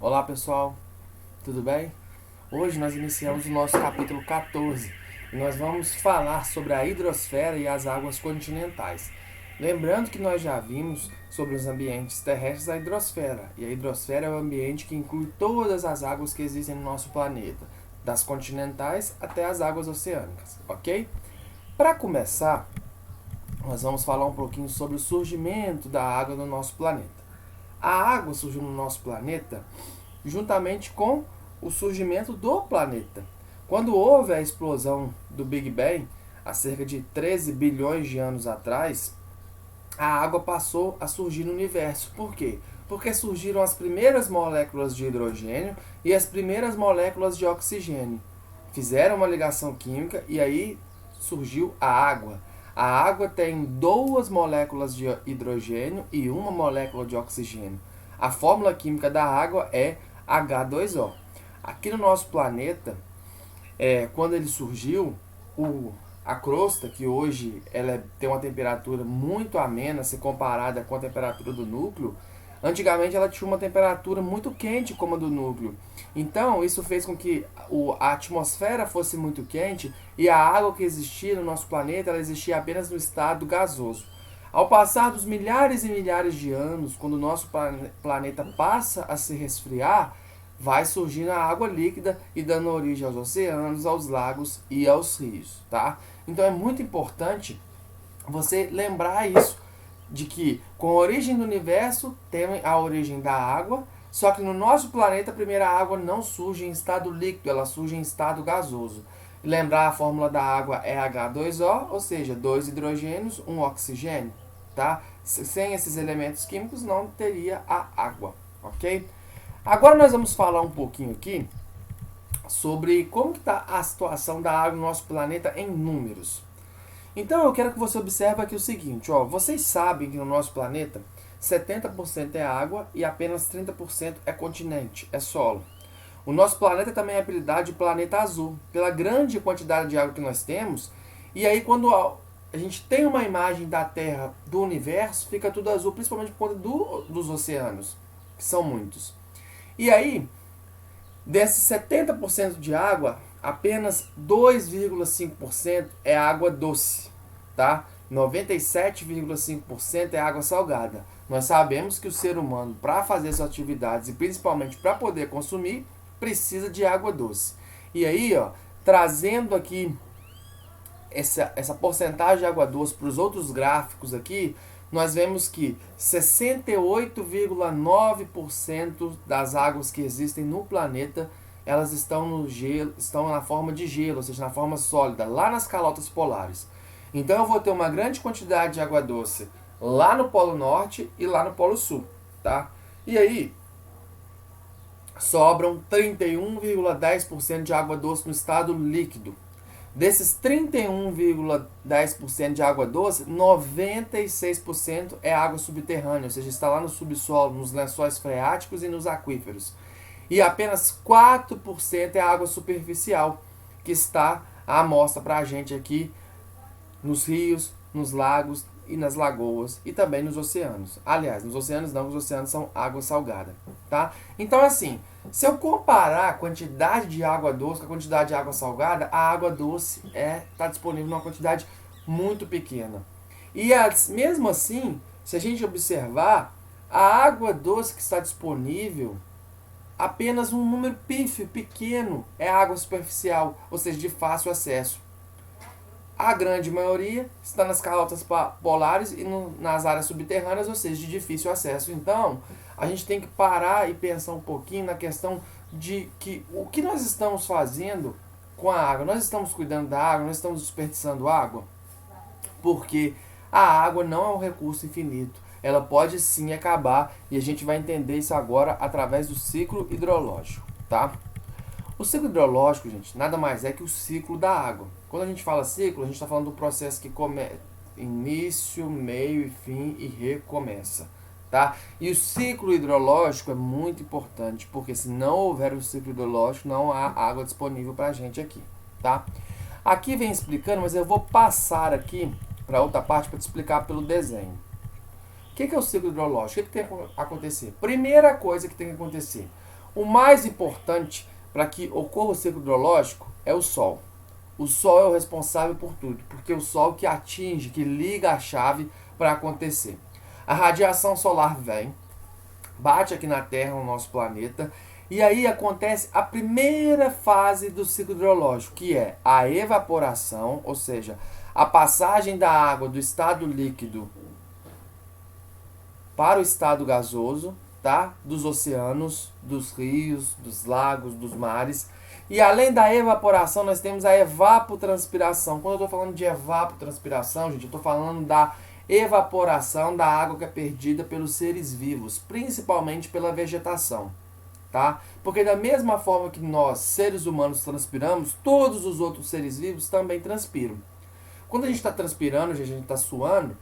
Olá pessoal, tudo bem? Hoje nós iniciamos o nosso capítulo 14 e nós vamos falar sobre a hidrosfera e as águas continentais. Lembrando que nós já vimos sobre os ambientes terrestres da hidrosfera, e a hidrosfera é o ambiente que inclui todas as águas que existem no nosso planeta, das continentais até as águas oceânicas, ok? Para começar, nós vamos falar um pouquinho sobre o surgimento da água no nosso planeta. A água surgiu no nosso planeta juntamente com o surgimento do planeta. Quando houve a explosão do Big Bang, há cerca de 13 bilhões de anos atrás, a água passou a surgir no universo. Por quê? Porque surgiram as primeiras moléculas de hidrogênio e as primeiras moléculas de oxigênio. Fizeram uma ligação química e aí surgiu a água. A água tem duas moléculas de hidrogênio e uma molécula de oxigênio. A fórmula química da água é H2O. Aqui no nosso planeta, quando ele surgiu, a crosta, que hoje ela tem uma temperatura muito amena se comparada com a temperatura do núcleo, antigamente ela tinha uma temperatura muito quente como a do núcleo. Então isso fez com que a atmosfera fosse muito quente e a água que existia no nosso planeta, ela existia apenas no estado gasoso. Ao passar dos milhares e milhares de anos, quando o nosso planeta passa a se resfriar, vai surgindo a água líquida e dando origem aos oceanos, aos lagos e aos rios, tá? Então é muito importante você lembrar isso, de que com a origem do universo tem a origem da água, só que no nosso planeta a primeira água não surge em estado líquido, ela surge em estado gasoso. Lembrar a fórmula da água é H2O, ou seja, 2 hidrogênios, 1 oxigênio, tá? Sem esses elementos químicos não teria a água, ok? Agora nós vamos falar um pouquinho aqui sobre como está a situação da água no nosso planeta em números. Então eu quero que você observe aqui o seguinte, ó, vocês sabem que no nosso planeta 70% é água e apenas 30% é continente, é solo. O nosso planeta também é apelidado de planeta azul, pela grande quantidade de água que nós temos. E aí quando a gente tem uma imagem da Terra, do universo, fica tudo azul, principalmente por conta dos oceanos, que são muitos. E aí, desses 70% de água, apenas 2,5% é água doce, tá? 97,5% é água salgada. Nós sabemos que o ser humano, para fazer suas atividades e principalmente para poder consumir, precisa de água doce. E aí, ó, trazendo aqui essa porcentagem de água doce para os outros gráficos aqui, nós vemos que 68,9% das águas que existem no planeta, elas estão no gelo, estão na forma de gelo, ou seja, na forma sólida, lá nas calotas polares. Então eu vou ter uma grande quantidade de água doce lá no Polo Norte e lá no Polo Sul, tá? E aí sobram 31,10% de água doce no estado líquido. Desses 31,10% de água doce, 96% é água subterrânea, ou seja, está lá no subsolo, nos lençóis freáticos e nos aquíferos. E apenas 4% é água superficial, que está à amostra para a gente aqui nos rios, nos lagos e nas lagoas e também nos oceanos. Aliás, nos oceanos não, os oceanos são água salgada, tá? Então assim, se eu comparar a quantidade de água doce com a quantidade de água salgada, a água doce está disponível numa quantidade muito pequena. E mesmo assim, se a gente observar, a água doce que está disponível, apenas um número pífio, pequeno, é água superficial, ou seja, de fácil acesso. A grande maioria está nas calotas polares e nas áreas subterrâneas, ou seja, de difícil acesso. Então, a gente tem que parar e pensar um pouquinho na questão de que o que nós estamos fazendo com a água. Nós estamos cuidando da água, nós estamos desperdiçando água, porque a água não é um recurso infinito. Ela pode sim acabar e a gente vai entender isso agora através do ciclo hidrológico, tá? O ciclo hidrológico, gente, nada mais é que o ciclo da água. Quando a gente fala ciclo, a gente está falando do processo que início, meio e fim e recomeça, tá? E o ciclo hidrológico é muito importante, porque se não houver o ciclo hidrológico, não há água disponível para a gente aqui, tá? Aqui vem explicando, mas eu vou passar aqui para outra parte para te explicar pelo desenho. O que é o ciclo hidrológico? O que tem que acontecer? Primeira coisa que tem que acontecer, O mais importante para que ocorra o ciclo hidrológico é o Sol. O Sol é o responsável por tudo, porque é o Sol que atinge, que liga a chave para acontecer. A radiação solar vem, bate aqui na Terra, no nosso planeta, e aí acontece a primeira fase do ciclo hidrológico, que é a evaporação, ou seja, a passagem da água do estado líquido para o estado gasoso, tá? Dos oceanos, dos rios, dos lagos, dos mares. E além da evaporação, nós temos a evapotranspiração. Quando eu estou falando de evapotranspiração, gente, eu estou falando da evaporação da água que é perdida pelos seres vivos, principalmente pela vegetação, tá? Porque da mesma forma que nós, seres humanos, transpiramos, todos os outros seres vivos também transpiram. Quando a gente está transpirando, a gente está suando,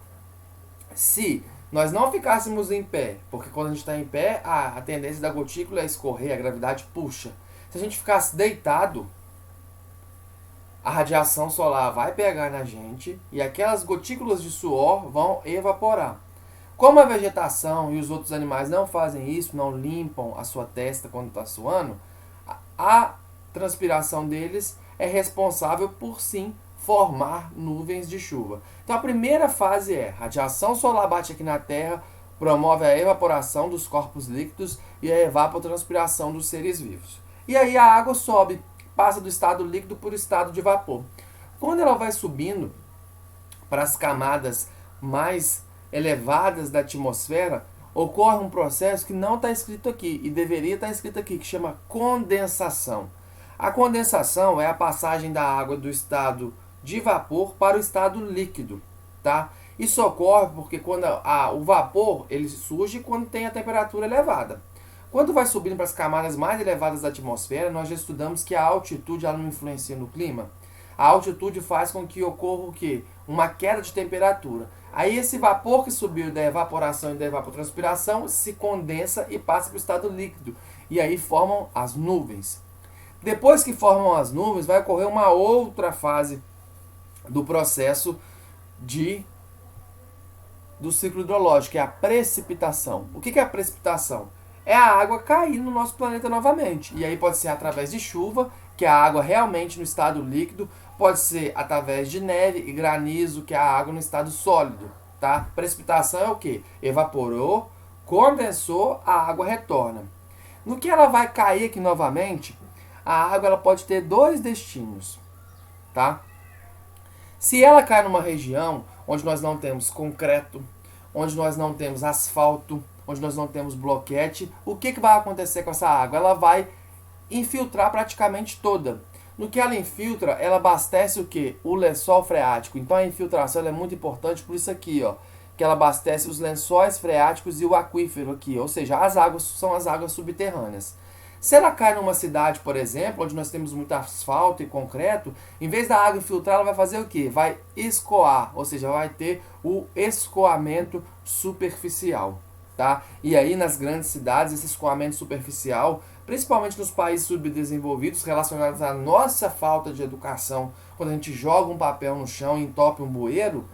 se nós não ficássemos em pé, porque quando a gente está em pé, a tendência da gotícula é escorrer, a gravidade puxa. Se a gente ficasse deitado, a radiação solar vai pegar na gente e aquelas gotículas de suor vão evaporar. Como a vegetação e os outros animais não fazem isso, não limpam a sua testa quando está suando, a transpiração deles é responsável por sim formar nuvens de chuva. Então a primeira fase é radiação solar bate aqui na Terra, promove a evaporação dos corpos líquidos e a evapotranspiração dos seres vivos. E aí a água sobe, passa do estado líquido para o estado de vapor. Quando ela vai subindo para as camadas mais elevadas da atmosfera, ocorre um processo que não está escrito aqui e deveria estar escrito aqui, que chama condensação. A condensação é a passagem da água do estado de vapor para o estado líquido, tá? Isso ocorre porque quando o vapor ele surge quando tem a temperatura elevada. Quando vai subindo para as camadas mais elevadas da atmosfera, nós já estudamos que a altitude ela não influencia no clima. A altitude faz com que ocorra o quê? Uma queda de temperatura. Aí esse vapor que subiu da evaporação e da evapotranspiração se condensa e passa para o estado líquido. E aí formam as nuvens. Depois que formam as nuvens, vai ocorrer uma outra fase do processo do ciclo hidrológico, que é a precipitação. O que é a precipitação? É a água cair no nosso planeta novamente. E aí pode ser através de chuva, que é a água realmente no estado líquido, pode ser através de neve e granizo, que é a água no estado sólido, tá? Precipitação é o quê? Evaporou, condensou, a água retorna. No que ela vai cair aqui novamente, a água ela pode ter dois destinos, tá? Se ela cai numa região onde nós não temos concreto, onde nós não temos asfalto, onde nós não temos bloquete, o que vai acontecer com essa água? Ela vai infiltrar praticamente toda. No que ela infiltra, ela abastece o quê? O lençol freático. Então a infiltração ela é muito importante por isso aqui, ó, que ela abastece os lençóis freáticos e o aquífero aqui, ou seja, as águas são as águas subterrâneas. Se ela cai numa cidade, por exemplo, onde nós temos muito asfalto e concreto, em vez da água infiltrar, ela vai fazer o quê? Vai escoar, ou seja, vai ter o escoamento superficial, tá? E aí nas grandes cidades, esse escoamento superficial, principalmente nos países subdesenvolvidos, relacionados à nossa falta de educação, quando a gente joga um papel no chão e entope um bueiro,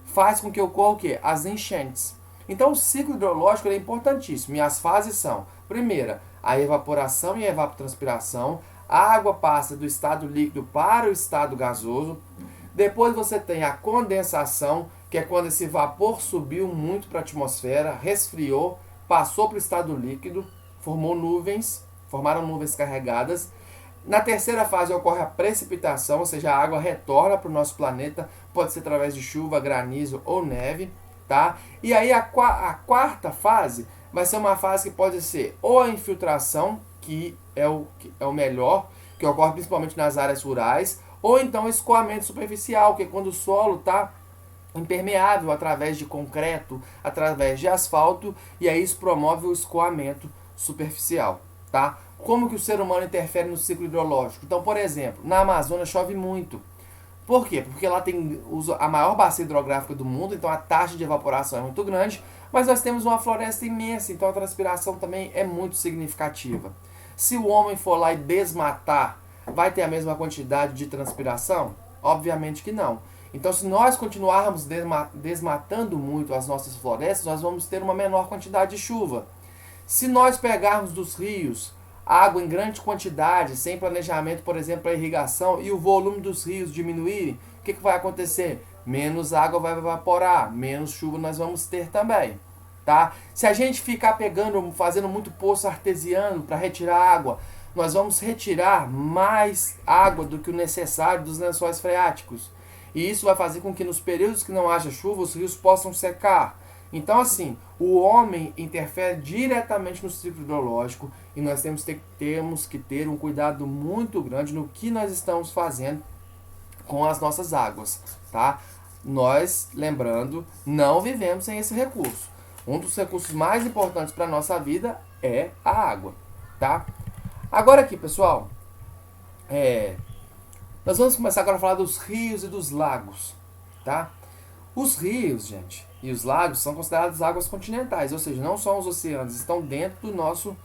faz com que ocorra o quê? As enchentes. Então o ciclo hidrológico é importantíssimo e as fases são, primeira, a evaporação e a evapotranspiração, a água passa do estado líquido para o estado gasoso, depois você tem a condensação, que é quando esse vapor subiu muito para a atmosfera, resfriou, passou para o estado líquido, formaram nuvens carregadas. Na terceira fase ocorre a precipitação, ou seja, a água retorna para o nosso planeta, pode ser através de chuva, granizo ou neve, tá? E aí a quarta fase vai ser uma fase que pode ser ou a infiltração, que é o melhor, que ocorre principalmente nas áreas rurais, ou então o escoamento superficial, que é quando o solo está impermeável através de concreto, através de asfalto, e aí isso promove o escoamento superficial, tá? Como que o ser humano interfere no ciclo hidrológico? Então, por exemplo, na Amazônia chove muito. Por quê? Porque lá tem a maior bacia hidrográfica do mundo, então a taxa de evaporação é muito grande, mas nós temos uma floresta imensa, então a transpiração também é muito significativa. Se o homem for lá e desmatar, vai ter a mesma quantidade de transpiração? Obviamente que não. Então, se nós continuarmos desmatando muito as nossas florestas, nós vamos ter uma menor quantidade de chuva. Se nós pegarmos dos rios água em grande quantidade, sem planejamento, por exemplo, para irrigação, e o volume dos rios diminuírem, o que vai acontecer? Menos água vai evaporar, menos chuva nós vamos ter também. Tá? Se a gente ficar fazendo muito poço artesiano para retirar água, nós vamos retirar mais água do que o necessário dos lençóis freáticos. E isso vai fazer com que nos períodos que não haja chuva, os rios possam secar. Então, assim, o homem interfere diretamente no ciclo hidrológico e nós temos que ter um cuidado muito grande no que nós estamos fazendo com as nossas águas, tá? Nós, lembrando, não vivemos sem esse recurso. Um dos recursos mais importantes para a nossa vida é a água, tá? Agora aqui, pessoal, nós vamos começar agora a falar dos rios e dos lagos, tá? Os rios, gente, e os lagos são considerados águas continentais, ou seja, não são os oceanos, estão dentro do nosso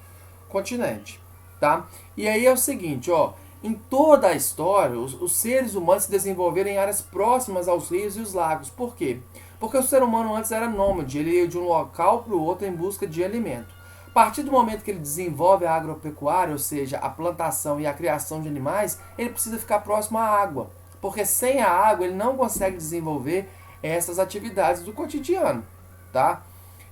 continente, tá? E aí é o seguinte, ó, em toda a história, os seres humanos se desenvolveram em áreas próximas aos rios e os lagos. Por quê? Porque o ser humano antes era nômade, ele ia de um local para o outro em busca de alimento. A partir do momento que ele desenvolve a agropecuária, ou seja, a plantação e a criação de animais, ele precisa ficar próximo à água, porque sem a água ele não consegue desenvolver essas atividades do cotidiano, tá?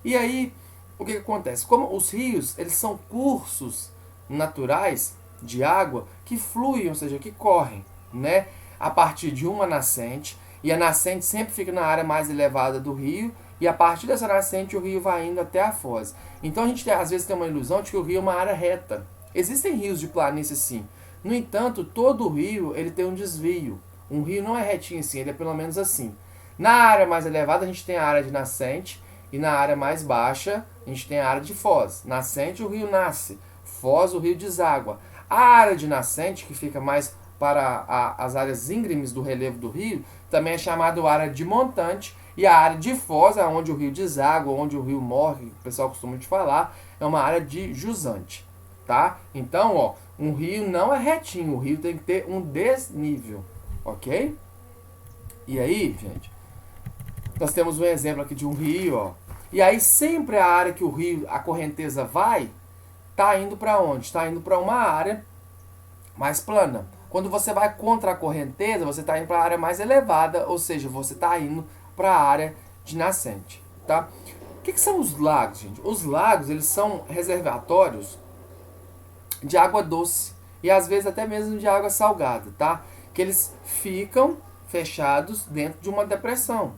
E aí, o que acontece? Como os rios, eles são cursos naturais de água que fluem, ou seja, que correm, né? A partir de uma nascente, e a nascente sempre fica na área mais elevada do rio, e a partir dessa nascente o rio vai indo até a foz. Então a gente às vezes tem uma ilusão de que o rio é uma área reta. Existem rios de planície sim. No entanto, todo rio ele tem um desvio. Um rio não é retinho assim, ele é pelo menos assim. Na área mais elevada a gente tem a área de nascente, e na área mais baixa a gente tem a área de foz. Nascente o rio nasce, foz o rio deságua. A área de nascente, que fica mais para as áreas íngremes do relevo do rio, também é chamada área de montante, e a área de foz, onde o rio deságua, onde o rio morre, o pessoal costuma te falar, é uma área de jusante, tá? Então, ó, um rio não é retinho, o rio tem que ter um desnível, ok? E aí, gente, nós temos um exemplo aqui de um rio, ó, e aí sempre a área que o rio, a correnteza vai, tá indo para onde? Está indo para uma área mais plana. Quando você vai contra a correnteza, você está indo para a área mais elevada, ou seja, você está indo para a área de nascente, tá? O que são os lagos, gente? Os lagos, eles são reservatórios de água doce e às vezes até mesmo de água salgada, tá? Que eles ficam fechados dentro de uma depressão.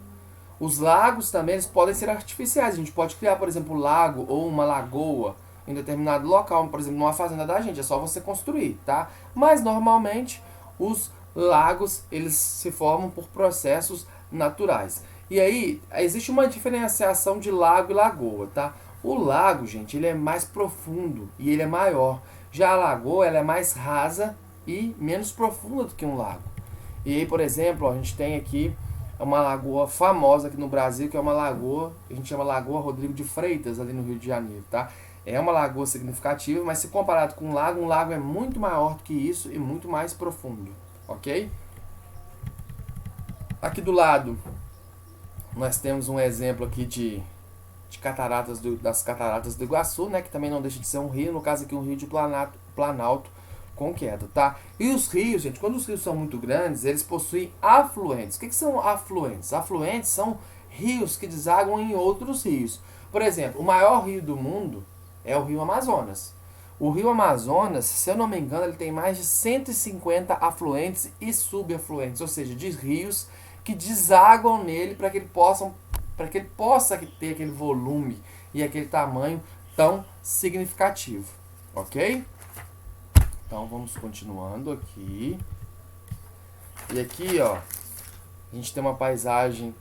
Os lagos também eles podem ser artificiais. A gente pode criar, por exemplo, um lago ou uma lagoa em determinado local, por exemplo, numa fazenda da gente, é só você construir, tá? Mas normalmente os lagos eles se formam por processos naturais. E aí existe uma diferenciação de lago e lagoa, tá? O lago, gente, ele é mais profundo e ele é maior. Já a lagoa, ela é mais rasa e menos profunda do que um lago. E aí, por exemplo, ó, a gente tem aqui uma lagoa famosa aqui no Brasil, que é uma lagoa, a gente chama Lagoa Rodrigo de Freitas, ali no Rio de Janeiro, tá? É uma lagoa significativa, mas se comparado com um lago é muito maior do que isso e muito mais profundo, ok? Aqui do lado, nós temos um exemplo aqui de das cataratas do Iguaçu, né? Que também não deixa de ser um rio, no caso aqui um rio de planalto com queda, tá? E os rios, gente, quando os rios são muito grandes, eles possuem afluentes. O que são afluentes? Afluentes são rios que desaguam em outros rios. Por exemplo, o maior rio do mundo é o Rio Amazonas. O Rio Amazonas, se eu não me engano, ele tem mais de 150 afluentes e subafluentes, ou seja, de rios que desaguam nele para que ele possa ter aquele volume e aquele tamanho tão significativo, ok? Então vamos continuando aqui. E aqui, ó, a gente tem uma paisagem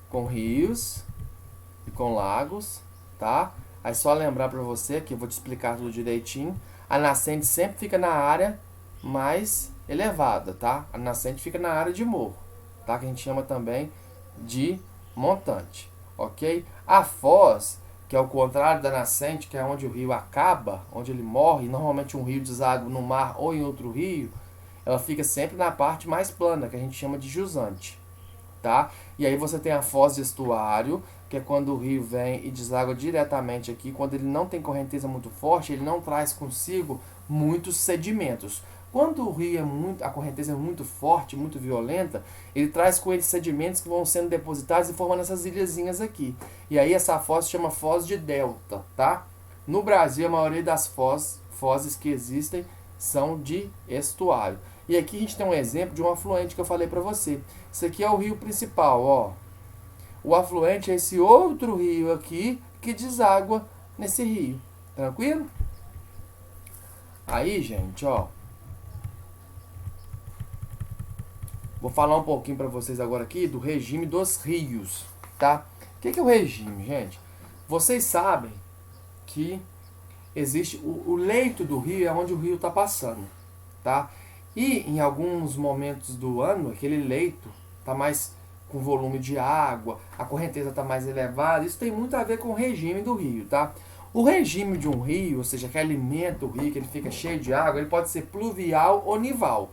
com rios e com lagos, tá? Aí só lembrar para você, que eu vou te explicar tudo direitinho, a nascente sempre fica na área mais elevada, tá? A nascente fica na área de morro, tá? Que a gente chama também de montante, ok? A foz, que é o contrário da nascente, que é onde o rio acaba, onde ele morre, normalmente um rio deságua no mar ou em outro rio, ela fica sempre na parte mais plana, que a gente chama de jusante, tá? E aí você tem a foz de estuário, que é quando o rio vem e deságua diretamente aqui. Quando ele não tem correnteza muito forte, ele não traz consigo muitos sedimentos. Quando o rio a correnteza é muito forte, muito violenta, ele traz com ele sedimentos que vão sendo depositados e formando essas ilhazinhas aqui. E aí essa foz se chama foz de delta, tá? No Brasil, a maioria das fozes que existem são de estuário. E aqui a gente tem um exemplo de um afluente que eu falei para você. Isso aqui é o rio principal, ó. O afluente é esse outro rio aqui que deságua nesse rio. Tranquilo? Aí, gente, ó. Vou falar um pouquinho para vocês agora aqui do regime dos rios, tá? O que é o regime, gente? Vocês sabem que existe o leito do rio é onde o rio está passando, tá? E em alguns momentos do ano, aquele leito está mais com volume de água, a correnteza está mais elevada. Isso tem muito a ver com o regime do rio, tá? O regime de um rio, ou seja, que alimenta o rio, que ele fica cheio de água, ele pode ser pluvial ou nival.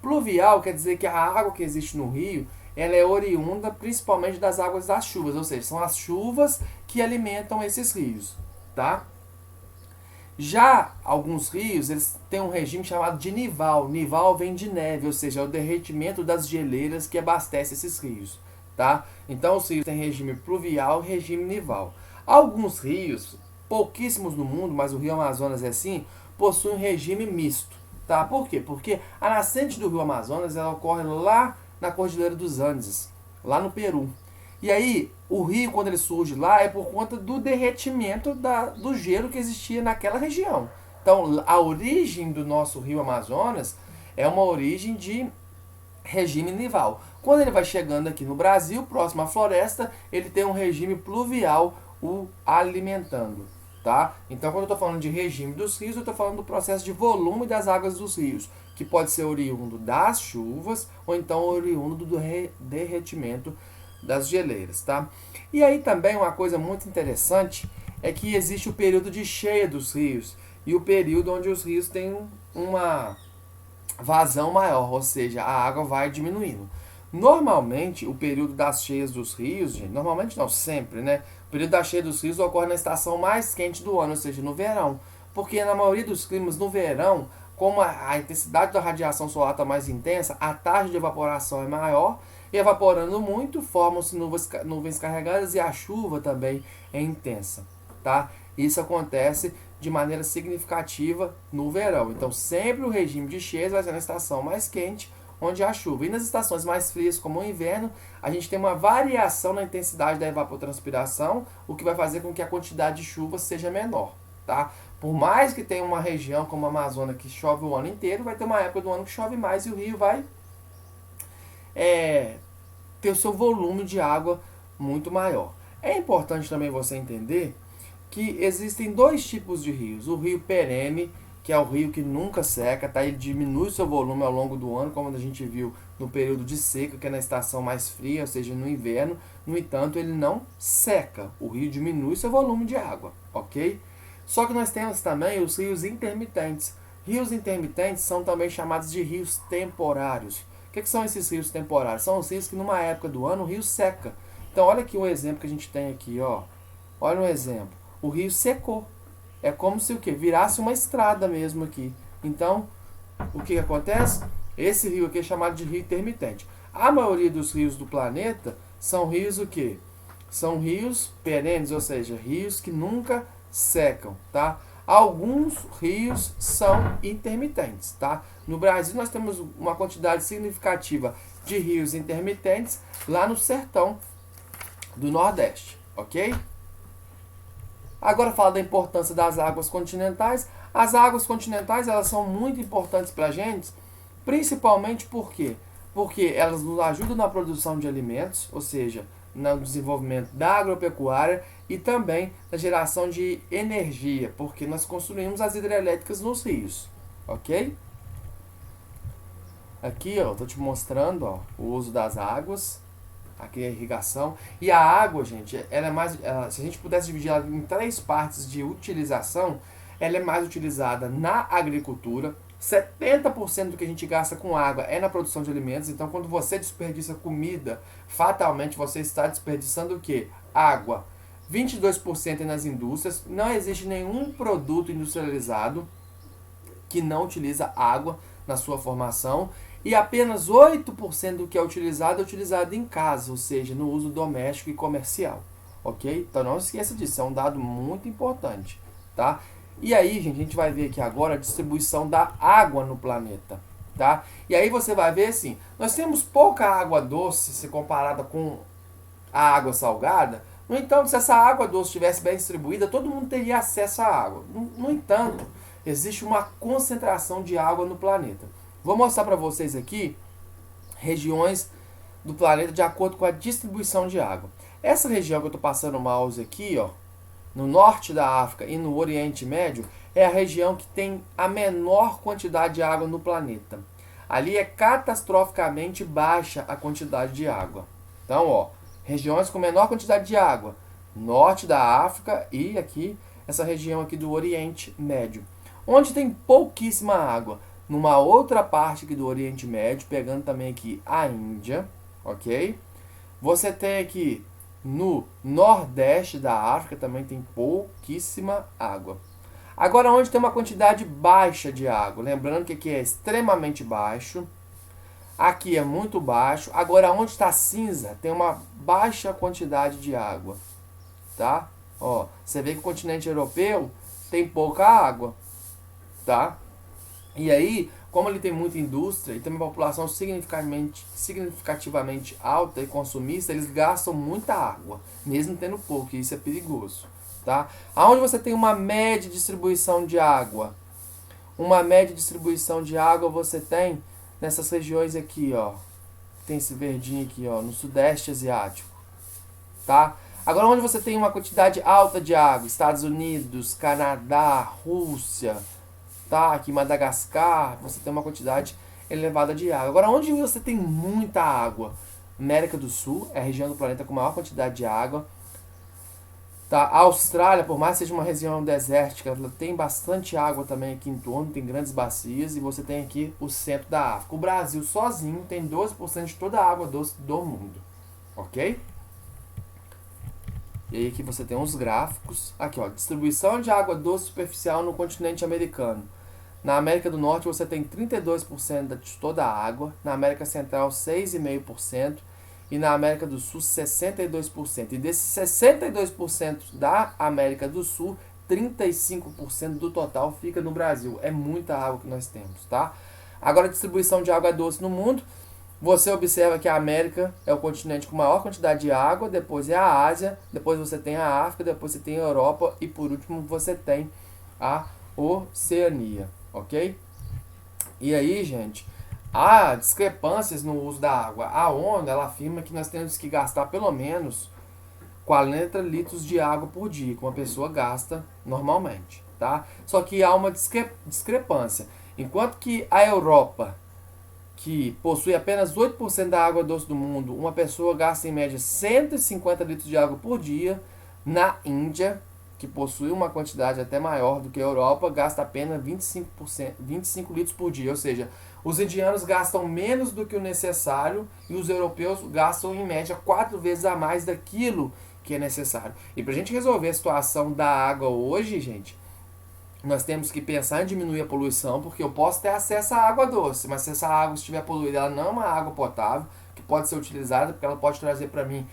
Pluvial quer dizer que a água que existe no rio, ela é oriunda principalmente das águas das chuvas, ou seja, são as chuvas que alimentam esses rios, tá? Já alguns rios, eles têm um regime chamado de nival. Nival vem de neve, ou seja, é o derretimento das geleiras que abastece esses rios, tá? Então os rios têm regime pluvial e regime nival. Alguns rios, pouquíssimos no mundo, mas o Rio Amazonas é assim, possuem um regime misto, tá? Por quê? Porque a nascente do Rio Amazonas, ela ocorre lá na Cordilheira dos Andes, lá no Peru. E aí, o rio, quando ele surge lá, é por conta do derretimento do gelo que existia naquela região. Então, a origem do nosso rio Amazonas é uma origem de regime nival. Quando ele vai chegando aqui no Brasil, próximo à floresta, ele tem um regime pluvial o alimentando, tá? Então, quando eu estou falando de regime dos rios, eu estou falando do processo de volume das águas dos rios, que pode ser oriundo das chuvas ou então oriundo do derretimento das geleiras, tá? E aí também uma coisa muito interessante é que existe o período de cheia dos rios e o período onde os rios têm uma vazão maior, ou seja, a água vai diminuindo. Normalmente, o período das cheias dos rios, gente, normalmente não, sempre, né? O período da cheia dos rios ocorre na estação mais quente do ano, ou seja, no verão. Porque na maioria dos climas, no verão, como a intensidade da radiação solar está mais intensa, a taxa de evaporação é maior, e evaporando muito, formam-se nuvens carregadas e a chuva também é intensa, tá? Isso acontece de maneira significativa no verão. Então, sempre o regime de cheias vai ser na estação mais quente, onde há chuva. E nas estações mais frias, como o inverno, a gente tem uma variação na intensidade da evapotranspiração, o que vai fazer com que a quantidade de chuva seja menor, tá? Por mais que tenha uma região como a Amazônia que chove o ano inteiro, vai ter uma época do ano que chove mais e o rio vai ter o seu volume de água muito maior. É importante também você entender que existem dois tipos de rios. O rio perene, que é o rio que nunca seca, tá? Ele diminui seu volume ao longo do ano, como a gente viu no período de seca, que é na estação mais fria, ou seja, no inverno. No entanto, ele não seca. O rio diminui seu volume de água, ok? Só que nós temos também os rios intermitentes. Rios intermitentes são também chamados de rios temporários. O que são esses rios temporários? São os rios que numa época do ano o rio seca. Então olha aqui um exemplo que a gente tem aqui, ó. Olha um exemplo. O rio secou. É como se o quê? Virasse uma estrada mesmo aqui. Então, o que acontece? Esse rio aqui é chamado de rio intermitente. A maioria dos rios do planeta são rios o quê? São rios perenes, ou seja, rios que nunca secam, tá? Alguns rios são intermitentes, tá? No Brasil nós temos uma quantidade significativa de rios intermitentes lá no sertão do Nordeste, ok? Agora fala da importância das águas continentais. As águas continentais, elas são muito importantes para a gente, principalmente por quê? Porque elas nos ajudam na produção de alimentos, ou seja, no desenvolvimento da agropecuária e também na geração de energia, porque nós construímos as hidrelétricas nos rios, ok? Aqui, ó, tô te mostrando, ó, o uso das águas. Aqui é a irrigação. E a água, gente, ela é mais. Se a gente pudesse dividir ela em três partes de utilização, ela é mais utilizada na agricultura, 70% do que a gente gasta com água é na produção de alimentos. Então, quando você desperdiça comida, fatalmente você está desperdiçando o quê? Água. 22% é nas indústrias. Não existe nenhum produto industrializado que não utiliza água na sua formação. E apenas 8% do que é utilizado em casa, ou seja, no uso doméstico e comercial. Ok? Então não esqueça disso, é um dado muito importante. Tá? E aí, gente, a gente vai ver aqui agora a distribuição da água no planeta. Tá? E aí você vai ver assim, nós temos pouca água doce se comparada com a água salgada. No entanto, se essa água doce estivesse bem distribuída, todo mundo teria acesso à água. No entanto, existe uma concentração de água no planeta. Vou mostrar para vocês aqui regiões do planeta de acordo com a distribuição de água. Essa região que eu estou passando o mouse aqui, ó, no norte da África e no Oriente Médio, é a região que tem a menor quantidade de água no planeta. Ali é catastroficamente baixa a quantidade de água. Então, ó, regiões com menor quantidade de água, norte da África e aqui essa região aqui do Oriente Médio, onde tem pouquíssima água. Numa outra parte aqui do Oriente Médio, pegando também aqui a Índia, ok? Você tem aqui no nordeste da África, também tem pouquíssima água. Agora, onde tem uma quantidade baixa de água, lembrando que aqui é extremamente baixo, aqui é muito baixo. Agora, onde está cinza, tem uma baixa quantidade de água, tá? Ó, você vê que o continente europeu tem pouca água, tá? E aí, como ele tem muita indústria e tem uma população significativamente alta e consumista, eles gastam muita água, mesmo tendo pouco, e isso é perigoso, tá? Aonde você tem uma média distribuição de água? Uma média distribuição de água você tem nessas regiões aqui, ó. Tem esse verdinho aqui, ó, no Sudeste Asiático, tá? Agora, onde você tem uma quantidade alta de água? Estados Unidos, Canadá, Rússia, tá? Aqui em Madagascar, você tem uma quantidade elevada de água. Agora, onde você tem muita água? América do Sul é a região do planeta com maior quantidade de água. Tá? A Austrália, por mais que seja uma região desértica, ela tem bastante água também aqui em torno, tem grandes bacias. E você tem aqui o centro da África. O Brasil sozinho tem 12% de toda a água doce do mundo. Ok? E aí aqui você tem os gráficos. Aqui, ó, distribuição de água doce superficial no continente americano. Na América do Norte você tem 32% de toda a água, na América Central 6,5% e na América do Sul 62%. E desses 62% da América do Sul, 35% do total fica no Brasil. É muita água que nós temos, tá? Agora, a distribuição de água doce no mundo. Você observa que a América é o continente com maior quantidade de água, depois é a Ásia, depois você tem a África, depois você tem a Europa e por último você tem a Oceania, ok? E aí, gente, há discrepâncias no uso da água. A ONU, ela afirma que nós temos que gastar pelo menos 40 litros de água por dia, que uma pessoa gasta normalmente, tá? Só que há uma discrepância. Enquanto que a Europa, que possui apenas 8% da água doce do mundo, uma pessoa gasta em média 150 litros de água por dia. Na Índia, que possui uma quantidade até maior do que a Europa, gasta apenas 25 litros por dia. Ou seja, os indianos gastam menos do que o necessário e os europeus gastam em média 4 vezes a mais daquilo que é necessário. E para a gente resolver a situação da água hoje, gente, nós temos que pensar em diminuir a poluição, porque eu posso ter acesso à água doce, mas se essa água estiver poluída, ela não é uma água potável, que pode ser utilizada, porque ela pode trazer para mim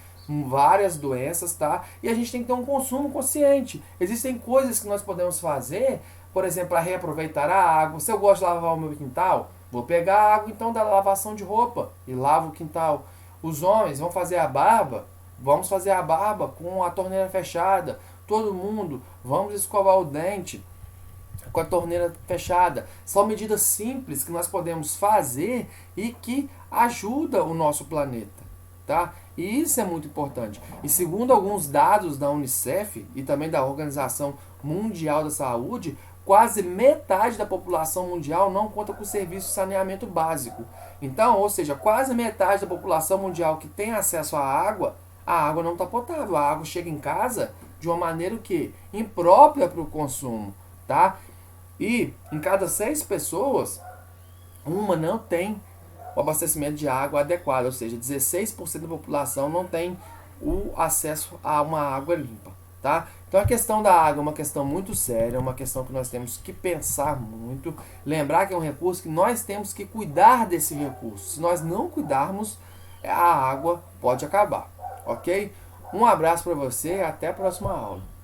várias doenças, tá? E a gente tem que ter um consumo consciente. Existem coisas que nós podemos fazer, por exemplo, para reaproveitar a água. Se eu gosto de lavar o meu quintal, vou pegar a água então da lavação de roupa e lavo o quintal. Os homens vão fazer a barba, vamos fazer a barba com a torneira fechada. Todo mundo, vamos escovar o dente com a torneira fechada. São medidas simples que nós podemos fazer e que ajudam o nosso planeta, tá? E isso é muito importante. E segundo alguns dados da Unicef e também da Organização Mundial da Saúde, quase metade da população mundial não conta com o serviço de saneamento básico. Então, ou seja, quase metade da população mundial que tem acesso à água, a água não está potável. A água chega em casa de uma maneira que imprópria para o consumo, tá? E em cada 6 pessoas, uma não tem o abastecimento de água adequado, ou seja, 16% da população não tem o acesso a uma água limpa, tá? Então a questão da água é uma questão muito séria, é uma questão que nós temos que pensar muito, lembrar que é um recurso que nós temos que cuidar desse recurso. Se nós não cuidarmos, a água pode acabar, ok? Um abraço para você e até a próxima aula.